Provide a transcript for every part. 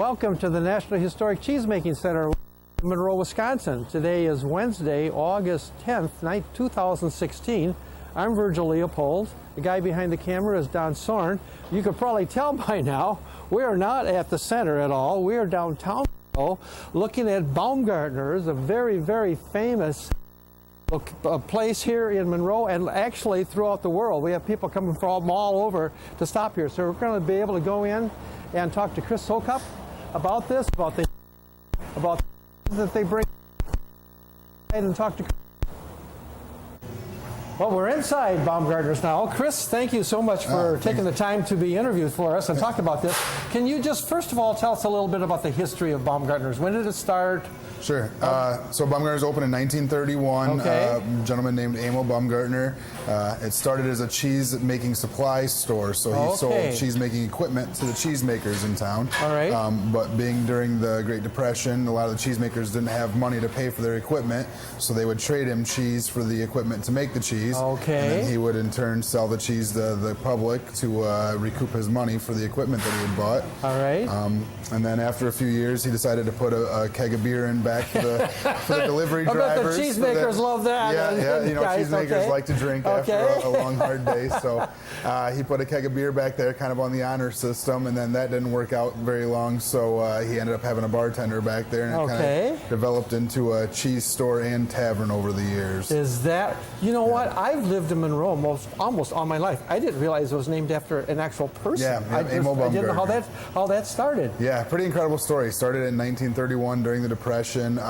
Welcome to the National Historic Cheesemaking Center in Monroe, Wisconsin. Today is Wednesday, August 10th, 2016. I'm Virgil Leopold. The guy behind the camera is Don Sorn. You could probably tell by now, we are not at the center at all. We are downtown looking at Baumgartners, a very, very famous place here in Monroe and actually throughout the world. We have people coming from all over to stop here. So we're going to be able to go in and talk to Chris Soukup about this, about the that they bring and talk to. Well, we're inside Baumgartners now. Chris, thank you so much for taking the time to be interviewed for us and talk about this. Can you just, first of all, tell us a little bit about the history of Baumgartners? When did it start? Sure. So Baumgartner's opened in 1931. Okay. A gentleman named Emil Baumgartner. It started as a cheese-making supply store, so he sold cheese-making equipment to the cheesemakers in town. All right. But being during the Great Depression, a lot of the cheesemakers didn't have money to pay for their equipment, so they would trade him cheese for the equipment to make the cheese. Okay. And then he would in turn sell the cheese to the public to recoup his money for the equipment that he had bought. All right. And then after a few years, he decided to put a keg of beer in back for the delivery drivers. I bet the cheesemakers love that. Yeah, you know, cheesemakers like to drink after a long, hard day. So he put a keg of beer back there, kind of on the honor system, and then that didn't work out very long. So he ended up having a bartender back there, and it kind of developed into a cheese store and tavern over the years. Is that, you know what? I've lived in Monroe almost all my life. I didn't realize it was named after an actual person. Yeah, I didn't know how that started. Yeah, pretty incredible story. Started in 1931 during the Depression.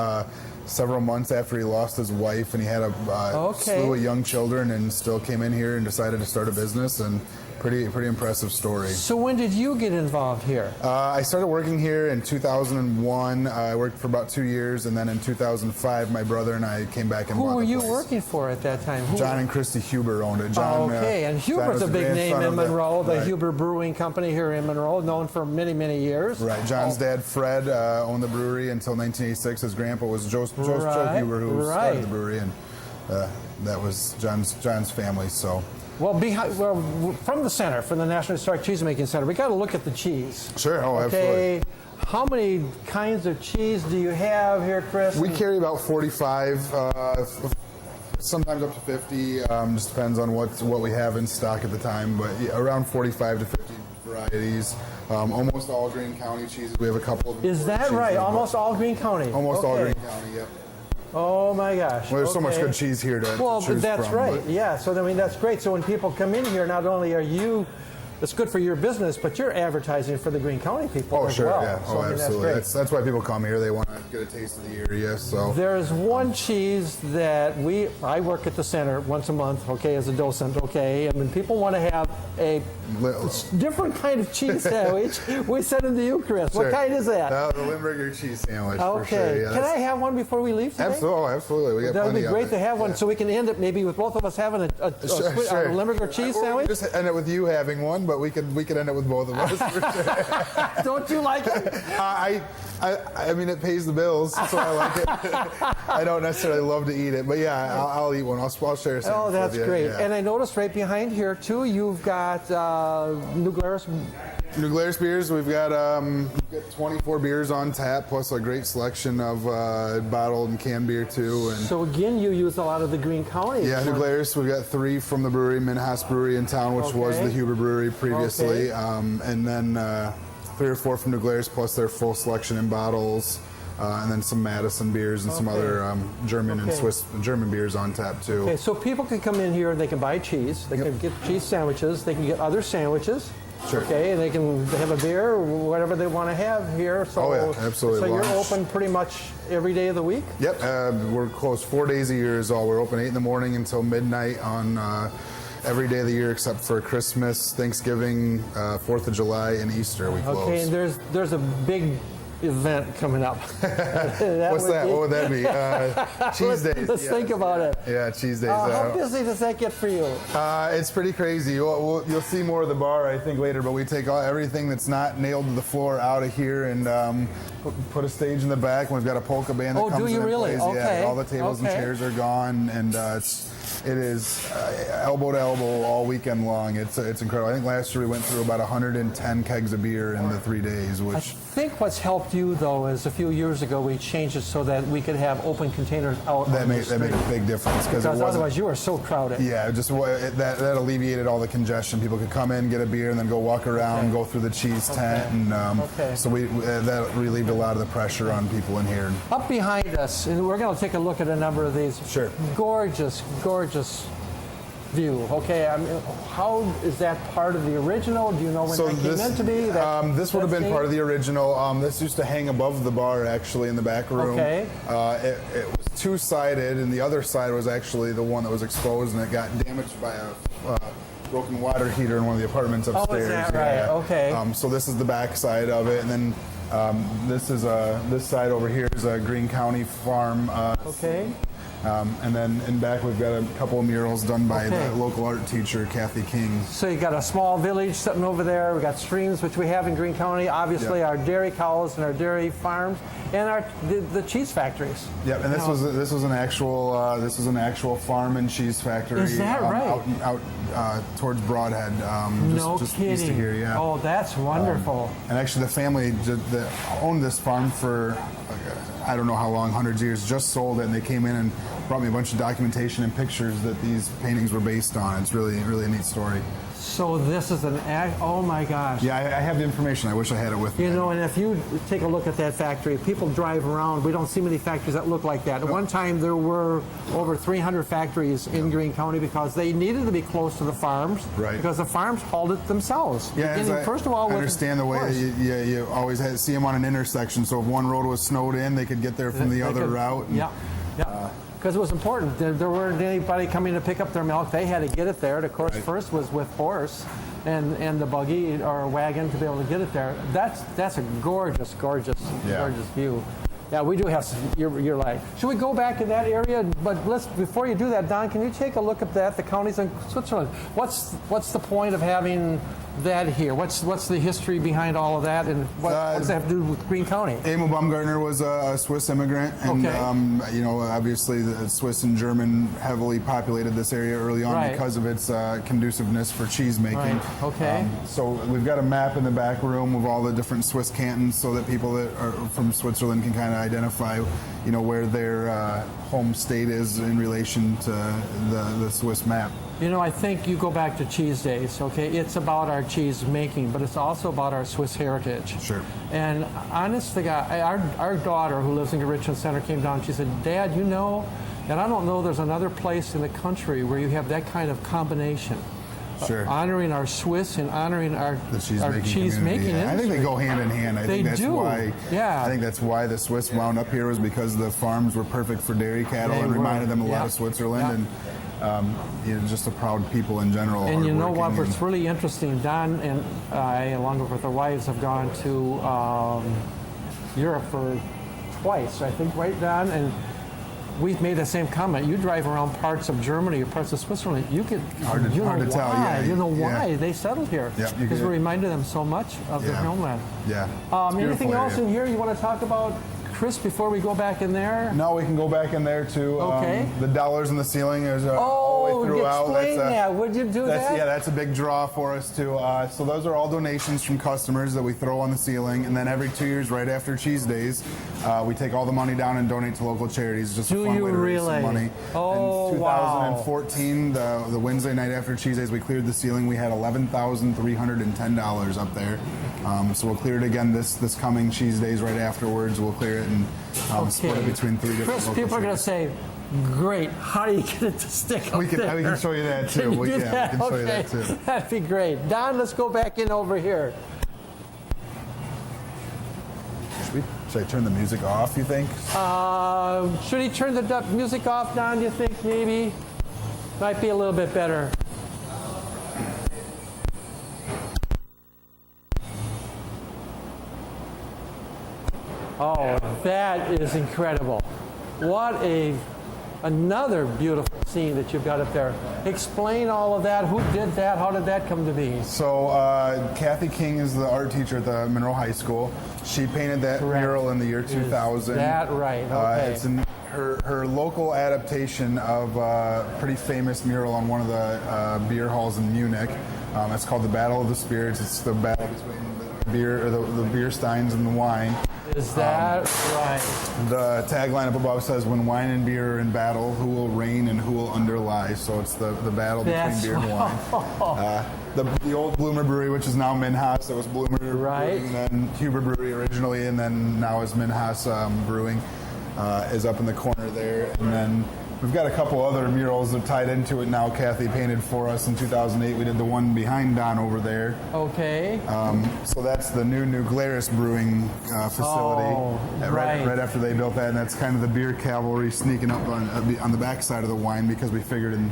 Several months after he lost his wife, and he had a slew of young children, and still came in here and decided to start a business. And pretty impressive story. So when did you get involved here? I started working here in 2001. I worked for about 2 years, and then in 2005, my brother and I came back and bought the place. Who were you working for at that time? John and Christy Huber owned it. John, and Huber's a big name in Monroe. The Huber Brewing Company here in Monroe, known for many, many years. Right. John's dad, Fred, owned the brewery until 1986. His grandpa was Joe Huber, who started the brewery, and that was John's family. So. Well, from the center, from the National Historic Cheesemaking Center, we got to look at the cheese. Sure. Oh, absolutely. How many kinds of cheese do you have here, Chris? We carry about 45, sometimes up to 50. Just depends on what we have in stock at the time, but around 45 to 50 varieties. Almost all Greene County cheeses. We have a couple of. Is that right? Almost all Greene County. Almost all Greene County. Yep. Oh my gosh. Well, there's so much good cheese here to choose that's from, right. Yeah, so I mean that's great. So when people come in here, not only are you, it's good for your business, but you're advertising for the Greene County people as well. Yeah. So, Absolutely. That's why people come here. They want to get a taste of the area. So there's one cheese that I work at the center once a month, as a docent, and when people want to have a different kind of cheese sandwich, we send them to you, Chris. What kind is that? The Limburger cheese sandwich, for sure. Yeah, can I have one before we leave today? Absolutely. We got that would be plenty great of to have one, so we can end up maybe with both of us having a Limburger cheese sandwich. We just end it with you having one, but we could end it with both of us. For sure. Don't you like it? I mean, it pays the bills, so I like it. I don't necessarily love to eat it, but yeah, I'll eat one. I'll share some. Oh, that's great. Yeah. And I noticed right behind here too, you've got New Glarus beers. We've got 24 beers on tap, plus a great selection of bottled and canned beer too. And so again, you use a lot of the Greene County. Yeah, New Glarus. We've got 3 from the brewery, Minhas Brewery in town, which was the Huber Brewery previously, and then 3 or 4 from New Glarus, plus their full selection in bottles. And then some Madison beers and some other German and Swiss German beers on tap too. Okay, so people can come in here and they can buy cheese. They can get cheese sandwiches. They can get other sandwiches. Sure. Okay, and they can have a beer or whatever they want to have here. So, absolutely. So you're open pretty much every day of the week? Yep, we're closed 4 days a year is all. We're open 8 in the morning until midnight on every day of the year except for Christmas, Thanksgiving, 4th of July, and Easter. We close. Okay, and there's a big event coming up. What's that? What would that be? Cheese Days. Let's think about it. Yeah, Cheese Days. How busy does that get for you? It's pretty crazy. You'll see more of the bar, I think, later, but we take everything that's not nailed to the floor out of here and put a stage in the back. We've got a polka band that comes in and plays. Okay. Yeah, all the tables and chairs are gone, and it's It is elbow to elbow all weekend long. It's incredible. I think last year we went through about 110 kegs of beer in the 3 days, which... I think what's helped you, though, is a few years ago we changed it so that we could have open containers out on the street. That made a big difference. Because otherwise you were so crowded. Yeah, that alleviated all the congestion. People could come in, get a beer, and then go walk around, go through the cheese tent. And so that relieved a lot of the pressure on people in here. Up behind us, and we're going to take a look at a number of these. Sure. Gorgeous, gorgeous view. Okay, I mean, how is that part of the original? Do you know when that came meant to be? This would have been part of the original. This used to hang above the bar, actually, in the back room. Okay. It was two-sided, and the other side was actually the one that was exposed, and it got damaged by a broken water heater in one of the apartments upstairs. Oh, is that right? Yeah. Okay. So this is the back side of it, and then this side over here is a Greene County farm. Okay. And then in back we've got a couple of murals done by the local art teacher, Kathy King. So you got a small village sitting over there. We got streams, which we have in Greene County. Obviously, our dairy cows and our dairy farms, and the cheese factories. Yep, and this was an actual farm and cheese factory. Is that right? Out towards Broadhead, just kidding. east of here. Yeah. Oh, that's wonderful. And actually, the family that owned this farm for I don't know how long, hundreds of years, just sold it, and they came in and brought me a bunch of documentation and pictures that these paintings were based on. It's really a neat story. So this is oh my gosh. Yeah, I have the information. I wish I had it with me. You know, and if you take a look at that factory, people drive around. We don't see many factories that look like that. At one time, there were over 300 factories in Greene County because they needed to be close to the farms. Right. Because the farms hauled it themselves. Yeah, First of all, I understand the way you always had to see them on an intersection. So if one road was snowed in, they could get there from the other route. Yeah. Because it was important. There weren't anybody coming to pick up their milk. They had to get it there. And of course, first was with horse and the buggy or wagon to be able to get it there. That's a gorgeous view. Yeah, we do have some, you're right. Should we go back in that area? But before you do that, Don, can you take a look at that, the counties in Switzerland? What's the point of having that here? What's the history behind all of that, and what does that have to do with Greene County? Emil Baumgartner was a Swiss immigrant, and obviously the Swiss and German heavily populated this area early on because of its conducive for cheese making. Right. Okay. So we've got a map in the back room of all the different Swiss cantons, so that people that are from Switzerland can kind of identify, where their home state is in relation to the Swiss map. I think you go back to Cheese Days, okay? It's about our cheese making, but it's also about our Swiss heritage. Sure. And honest to God, our daughter, who lives in the Richmond Center, came down. She said, "Dad, and I don't know there's another place in the country where you have that kind of combination." Sure. Honoring our Swiss and honoring our cheese making industry. I think they go hand in hand. I think that's why the Swiss wound up here, was because the farms were perfect for dairy cattle and reminded them a lot of Switzerland. And just a proud people in general. And you know what? What's really interesting, Don and I, along with our wives, have gone to Europe for twice, I think, right, Don? And we've made the same comment. You drive around parts of Germany or parts of Switzerland, hard to tell. Yeah, you know why they settled here. Because we reminded them so much of their homeland. Yeah. Anything else in here you want to talk about, Chris, before we go back in there? No, we can go back in there too. Okay. The dollars in the ceiling is all the way throughout. Explain that. Would you do that? Yeah, that's a big draw for us too. So those are all donations from customers that we throw on the ceiling, and then every 2 years, right after Cheese Days, we take all the money down and donate to local charities. Just a fun way to raise some money. Oh, in 2014, the Wednesday night after Cheese Days, we cleared the ceiling. We had $11,310 up there. So we'll clear it again this coming Cheese Days right afterwards. We'll clear it and split it between 3 different Chris, people are going to say, great, how do you get it to stick up there? We can show you that too. We can show you that too. That'd be great. Don, let's go back in over here. Should I turn the music off, you think? Should he turn the music off, Don, do you think maybe? Might be a little bit better. Oh, that is incredible. What another beautiful scene that you've got up there. Explain all of that. Who did that? How did that come to be? So Kathy King is the art teacher at the Monroe High School. She painted that mural in the year 2000. Is that right? Okay. It's in her local adaptation of a pretty famous mural on one of the beer halls in Munich. It's called the Battle of the Spirits. It's the battle between the beer, or the beer steins and the wine. Is that right? The tagline up above says, "When wine and beer are in battle, who will reign and who will underlie?" So it's the battle between beer and wine. The old Bloomer Brewery, which is now Minhas, it was Bloomer Brewing, and then Huber Brewery originally, and then now is Minhas Brewing, is up in the corner there. And then we've got a couple other murals that are tied into it now. Kathy painted for us in 2008. We did the one behind Don over there. Okay. So that's the new Glarus Brewing facility. Right after they built that, and that's kind of the beer cavalry sneaking up on the backside of the wine, because we figured in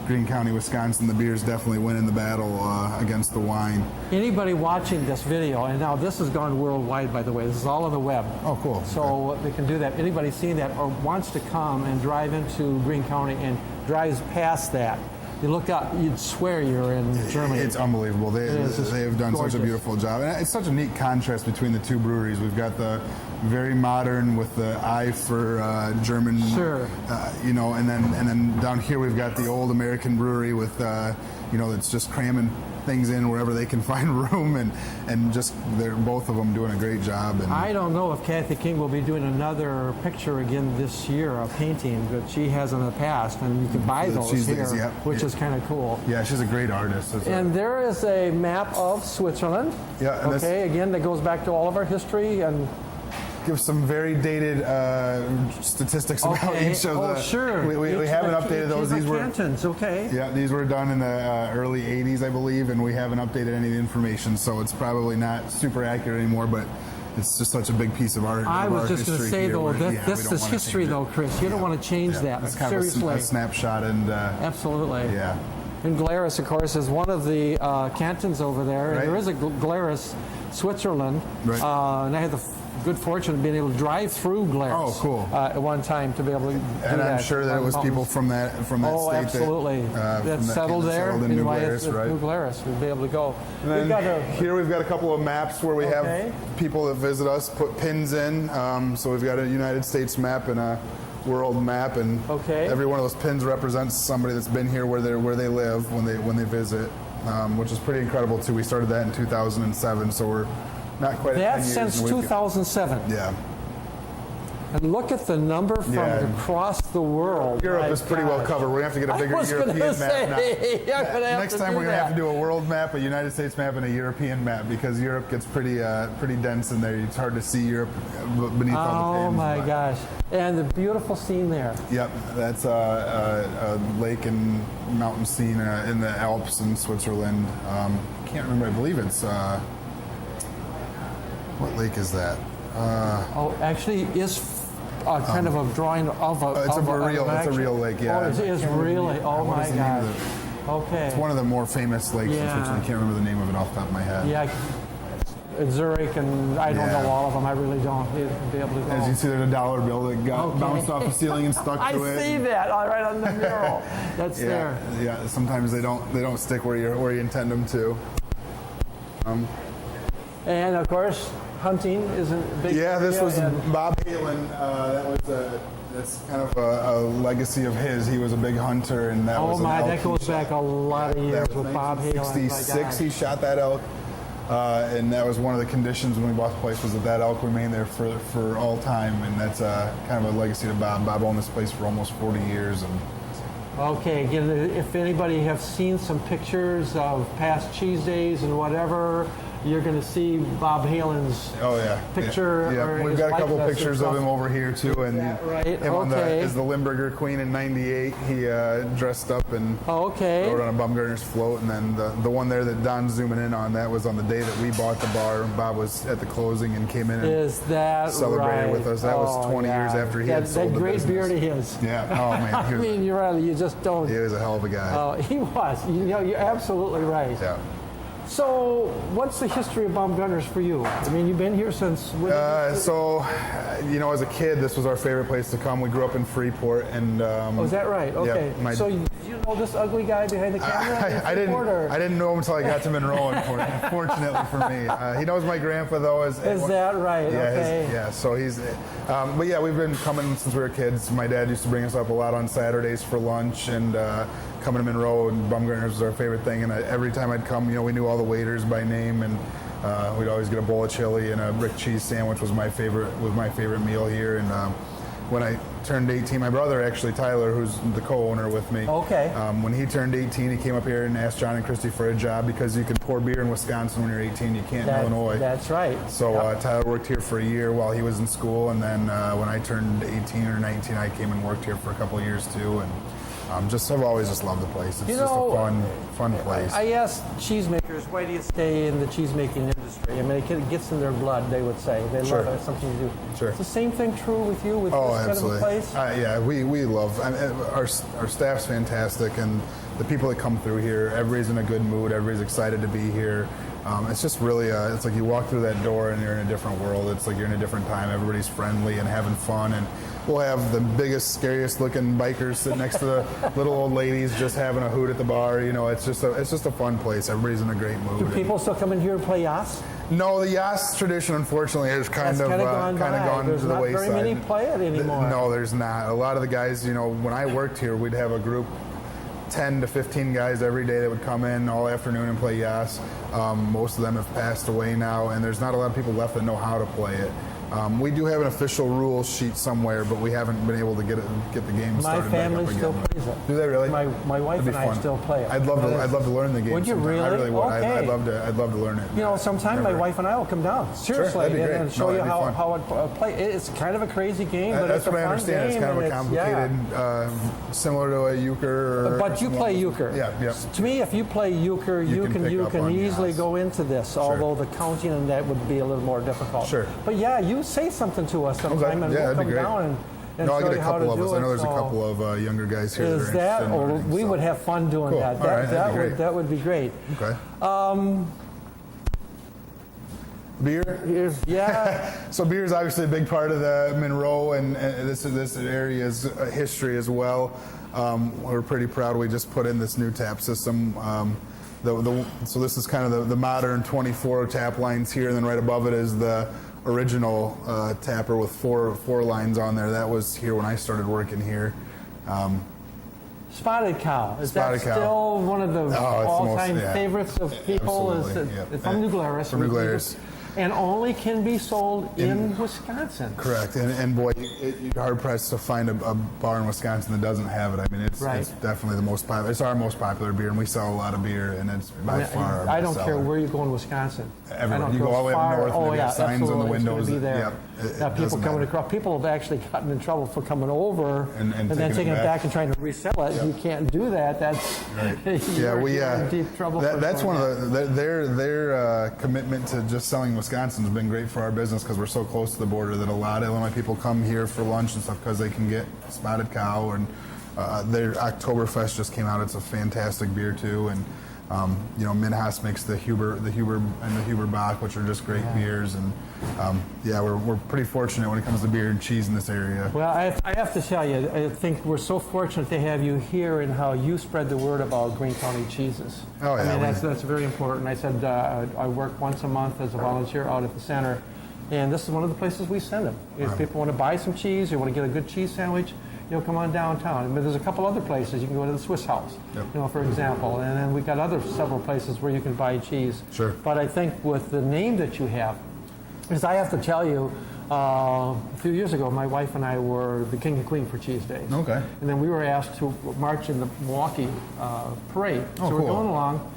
Greene County, Wisconsin, the beers definitely win in the battle against the wine. Anybody watching this video, and now this has gone worldwide, by the way, this is all on the web. Oh, cool. So they can do that. Anybody seeing that or wants to come and drive into Greene County and drives past that, you look out, you'd swear you're in Germany. It's unbelievable. They have done such a beautiful job. And it's such a neat contrast between the two breweries. We've got the very modern with the eye for German, and then down here we've got the old American brewery with, that's just cramming things in wherever they can find room, and just they're both of them doing a great job. And I don't know if Kathy King will be doing another picture again this year, a painting that she has in the past, and you can buy those here, which is kind of cool. Yeah, she's a great artist. And there is a map of Switzerland. Yeah. And again, that goes back to all of our history and give some very dated statistics about each of the. Sure. We haven't updated those. These were cantons. Okay. Yeah, these were done in the early '80s, I believe, and we haven't updated any of the information, so it's probably not super accurate anymore. But it's just such a big piece of art. I was just going to say though, this is history, though, Chris. You don't want to change that. It's kind seriously. of a snapshot, and absolutely. Yeah. And Glarus, of course, is one of the cantons over there. Right. And there is a Glarus, Switzerland, right. And I had the good fortune of being able to drive through Glarus. Oh, cool! At one time to be able to. And I'm sure that it was people from that state. Absolutely. That settled there. Settled in New Glarus, right? New Glarus, we'd be able to go. Here we've got a couple of maps where we have people that visit us put pins in. So we've got a United States map and a world map, and every one of those pins represents somebody that's been here where they live when they visit, which is pretty incredible too. We started that in 2007, so we're not quite at 10 years. That's since 2007. Yeah. And look at the number from across the world. Europe is pretty well covered. We're going to have to get a bigger European map now. Next time we're going to have to do a world map, a United States map, and a European map, because Europe gets pretty dense in there. It's hard to see Europe beneath all the pins. Oh my gosh. And the beautiful scene there. Yep, that's a lake and mountain scene in the Alps in Switzerland. Can't remember, I believe it's, what lake is that? Actually, it's kind of a drawing of a. It's a real lake, yeah. Oh, it is really. Oh my gosh. Okay. It's one of the more famous lakes in Switzerland. I can't remember the name of it off the top of my head. Yeah. Zurich, and I don't know all of them. I really don't be able to go. As you can see, there's a dollar bill that got bounced off the ceiling and stuck to it. I see that right on the mural. That's there. Yeah. Sometimes they don't stick where you intend them to. And of course, hunting is a big. Yeah, this was Bob Halen. That's kind of a legacy of his. He was a big hunter, and that was that goes back a lot of years with Bob Halen. 1966, he shot that elk, and that was one of the conditions when we bought the place, was that elk remained there for all time, and that's kind of a legacy to Bob. Bob owned this place for almost 40 years, and. Okay, again, if anybody have seen some pictures of past cheese days and whatever, you're going to see Bob Halen's picture. Yeah. We've got a couple pictures of him over here too, and him as the Limburger Queen in '98. He dressed up and rode on a Baumgartner's float, and then the one there that Don's zooming in on, that was on the day that we bought the bar. Bob was at the closing and came in and celebrated with us. That was 20 years after he had sold the business. That great beard of his. Yeah. Oh man. I mean, you just don't. He was a hell of a guy. He was. You're absolutely right. Yeah. So, what's the history of Baumgartners for you? I mean, you've been here since. As a kid, this was our favorite place to come. We grew up in Freeport, and. Is that right? Okay. Yeah, so you know this ugly guy behind the camera? I didn't know him until I got to Monroe. Unfortunately for me, he knows my grandpa though. Is that right? Yeah, okay. So he's. But yeah, we've been coming since we were kids. My dad used to bring us up a lot on Saturdays for lunch, and coming to Monroe and Baumgartners was our favorite thing. And every time I'd come, we knew all the waiters by name, and we'd always get a bowl of chili and a brick cheese sandwich was my favorite meal here. And when I turned 18, my brother actually, Tyler, who's the co-owner with me. Okay. When he turned 18, he came up here and asked John and Christy for a job because you can pour beer in Wisconsin when you're 18. You can't in Illinois. That's right. So Tyler worked here for a year while he was in school, and then when I turned 18 or 19, I came and worked here for a couple of years too. And I've always just loved the place. It's just a fun place. I asked cheesemakers, why do you stay in the cheesemaking industry? I mean, it gets in their blood, they would say. They love it. It's something to do. Sure. Is the same thing true with you, with this absolutely. kind of a place? Yeah, we love, our staff's fantastic, and the people that come through here, everybody's in a good mood, everybody's excited to be here. It's just really, it's like you walk through that door and you're in a different world. It's like you're in a different time. Everybody's friendly and having fun, and we'll have the biggest, scariest looking bikers sit next to the little old ladies just having a hoot at the bar. It's just a fun place. Everybody's in a great mood. Do people still come in here and play yas? No, the yas tradition, unfortunately, has kind of gone to the wayside. There's not very many play it anymore. No, there's not. A lot of the guys, when I worked here, we'd have a group, 10 to 15 guys every day that would come in all afternoon and play yas. Most of them have passed away now, and there's not a lot of people left that know how to play it. We do have an official rules sheet somewhere, but we haven't been able to get the game started. My family still plays it. Do they really? My wife and I still play it. I'd love to learn the game. Would you really? I really would. Okay. I'd love to learn it. Sometime my wife and I will come down seriously and show you how it play. It's kind of a crazy game, but that's it's a what I fun understand. game. It's kind of a complicated, similar to a euchre. But you play euchre. Yeah. To me, if you play euchre, you can easily go into this. Although the counting and that would be a little more difficult. Sure. But yeah, you say something to us sometime, and we'll come down and I'll show get you a how to couple of do us. it. I know there's a couple of younger guys here. Is that? Or we would have fun doing cool. that. That would be great. Okay. Beer? Yeah. So beer is obviously a big part of the Monroe and this area's history as well. We're pretty proud. We just put in this new tap system. So this is kind of the modern 24 tap lines here, and then right above it is the original tapper with four lines on there. That was here when I started working here. Spotted Cow. Is that still one of the all-time favorites of people? It's from New Glarus. From New Glarus. And only can be sold in Wisconsin. Correct. And boy, you're hard-pressed to find a bar in Wisconsin that doesn't have it. I mean, it's definitely the most popular. It's our most popular beer, and we sell a lot of beer, and it's by far our I don't best care seller. where you go in Wisconsin. Everywhere. You go all the way up north, and they have signs on the windows. Be there. People coming across. People have actually gotten in trouble for coming over and then taking it back and trying to resell it. You can't do that. That's you're in deep trouble. That's one of their commitment to just selling Wisconsin has been great for our business because we're so close to the border that a lot of Illinois people come here for lunch and stuff because they can get Spotted Cow, and their Oktoberfest just came out. It's a fantastic beer too, and Minhas makes the Huber and the Huber Bach, which are just great beers, and we're pretty fortunate when it comes to beer and cheese in this area. Well, I have to tell you, I think we're so fortunate to have you here and how you spread the word about Greene County cheeses. Oh, yeah. I mean, that's very important. I said I work once a month as a volunteer out at the center, and this is one of the places we send them. If people want to buy some cheese, or want to get a good cheese sandwich, come on downtown. But there's a couple other places. You can go to the Swiss House, for example. And then we've got several places where you can buy cheese. Sure. But I think with the name that you have, because I have to tell you, a few years ago, my wife and I were the king and queen for cheese days. Okay. And then we were asked to march in the Milwaukee parade. So we're going along.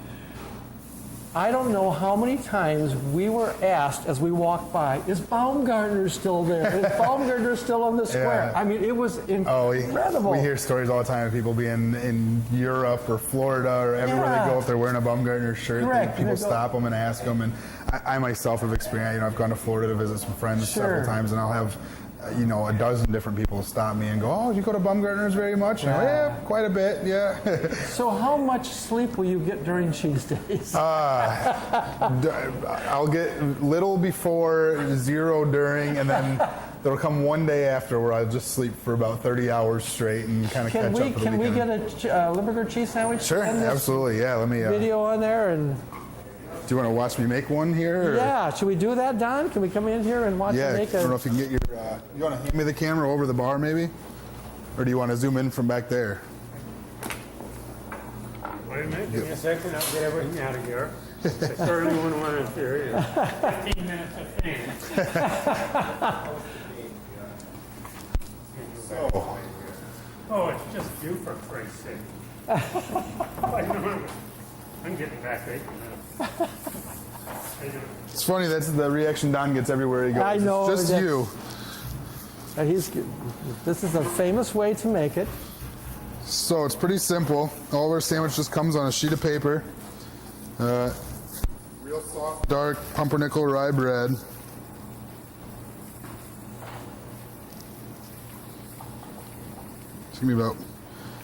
I don't know how many times we were asked as we walked by, is Baumgartner still there? Is Baumgartner still on the square? Yeah. I mean, it was incredible. We hear stories all the time of people being in Europe or Florida or everywhere they go, if they're wearing a Baumgartner shirt, people stop them and ask them. And I myself have experienced, I've gone to Florida to visit some friends several times, and I'll have you know, a dozen different people stop me and go, "Oh, you go to Baumgartners very much?" And I go, "Yeah, quite a bit, yeah." So how much sleep will you get during cheese days? I'll get little before, zero during, and then there'll come one day after where I'll just sleep for about 30 hours straight and kind of catch up for the weekend. Can we get a Limburger cheese sandwich? Sure, absolutely, yeah. Let me video on there and. Do you want to watch me make one here? Or? Yeah, should we do that, Don? Can we come in here and watch you make I don't know if you can get your. You want to hand me the camera over the bar, maybe, or do you want to zoom in from back there? Wait a minute, give me a second. I'll get everything out of here. It's early when one is here. 15 minutes of fame. Oh, it's just you for Christ's sake. I'm getting back 8 minutes. It's funny, that's the reaction Don gets everywhere he goes. I know. It's just you. This is a famous way to make it. So it's pretty simple. All of our sandwich just comes on a sheet of paper. Real soft, dark pumpernickel rye bread. It's gonna be about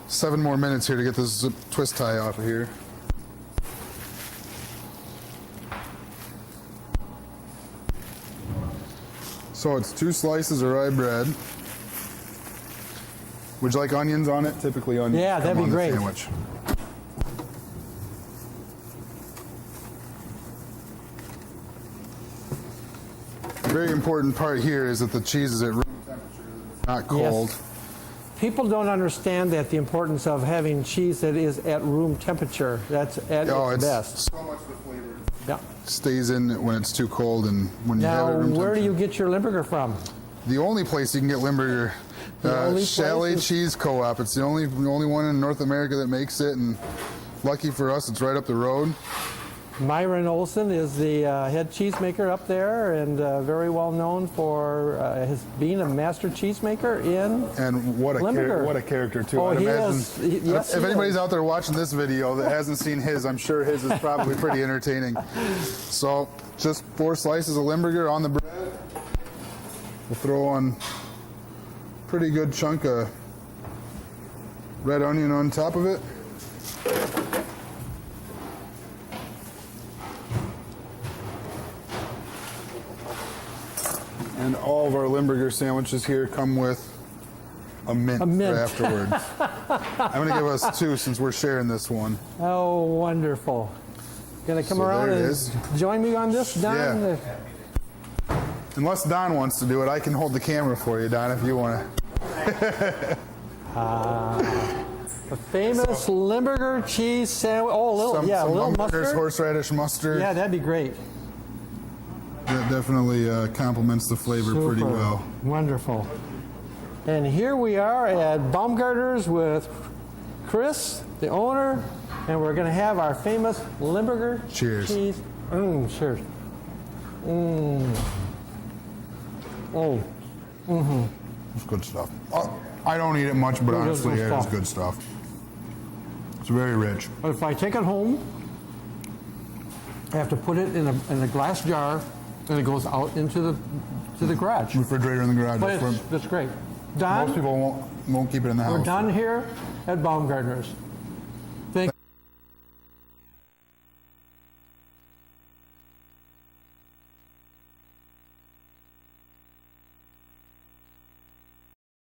7 more minutes here to get this twist tie off of here. So it's 2 slices of rye bread. Would you like onions on it? Typically onions. Yeah, that'd be great. Sandwich. The very important part here is that the cheese is at room temperature, not cold. Yes. People don't understand that the importance of having cheese that is at room temperature. That's at its best. So much of the flavor stays in when it's too cold, and when you have it at room where temperature. do you get your Limburger from? The only place you can get Limburger, Chalet Cheese Co-op. It's the only one in North America that makes it, and lucky for us, it's right up the road. Myron Olson is the head cheesemaker up there, and very well known for his being a master cheesemaker in Limburger. What a character too. Oh, I'd he imagine is. Yes, if anybody's out there watching this video that hasn't seen his, I'm sure his is probably pretty entertaining. So just 4 slices of Limburger on the bread. We'll throw on a pretty good chunk of red onion on top of it. And all of our Limburger sandwiches here come with a mint. For afterwards. I'm going to give us 2 since we're sharing this one. Oh, wonderful. Going to come around and join me on this, Don? Yeah. Unless Don wants to do it, I can hold the camera for you, Don, if you want to. The famous Limburger cheese sandwich. Oh, a little mustard. Horseradish mustard. Yeah, that'd be great. That definitely complements the flavor pretty well. Wonderful. And here we are at Baumgartners with Chris, the owner, and we're going to have our famous Limburger cheers. Cheese. Cheers. Oh. Mm-hmm. It's good stuff. I don't eat it much, but honestly, it is good stuff. It's very rich. But if I take it home, I have to put it in a glass jar, and it goes out into the garage. Refrigerator in the garage. But that's great. Don, most people won't keep it in the house. We're done here at Baumgartner's.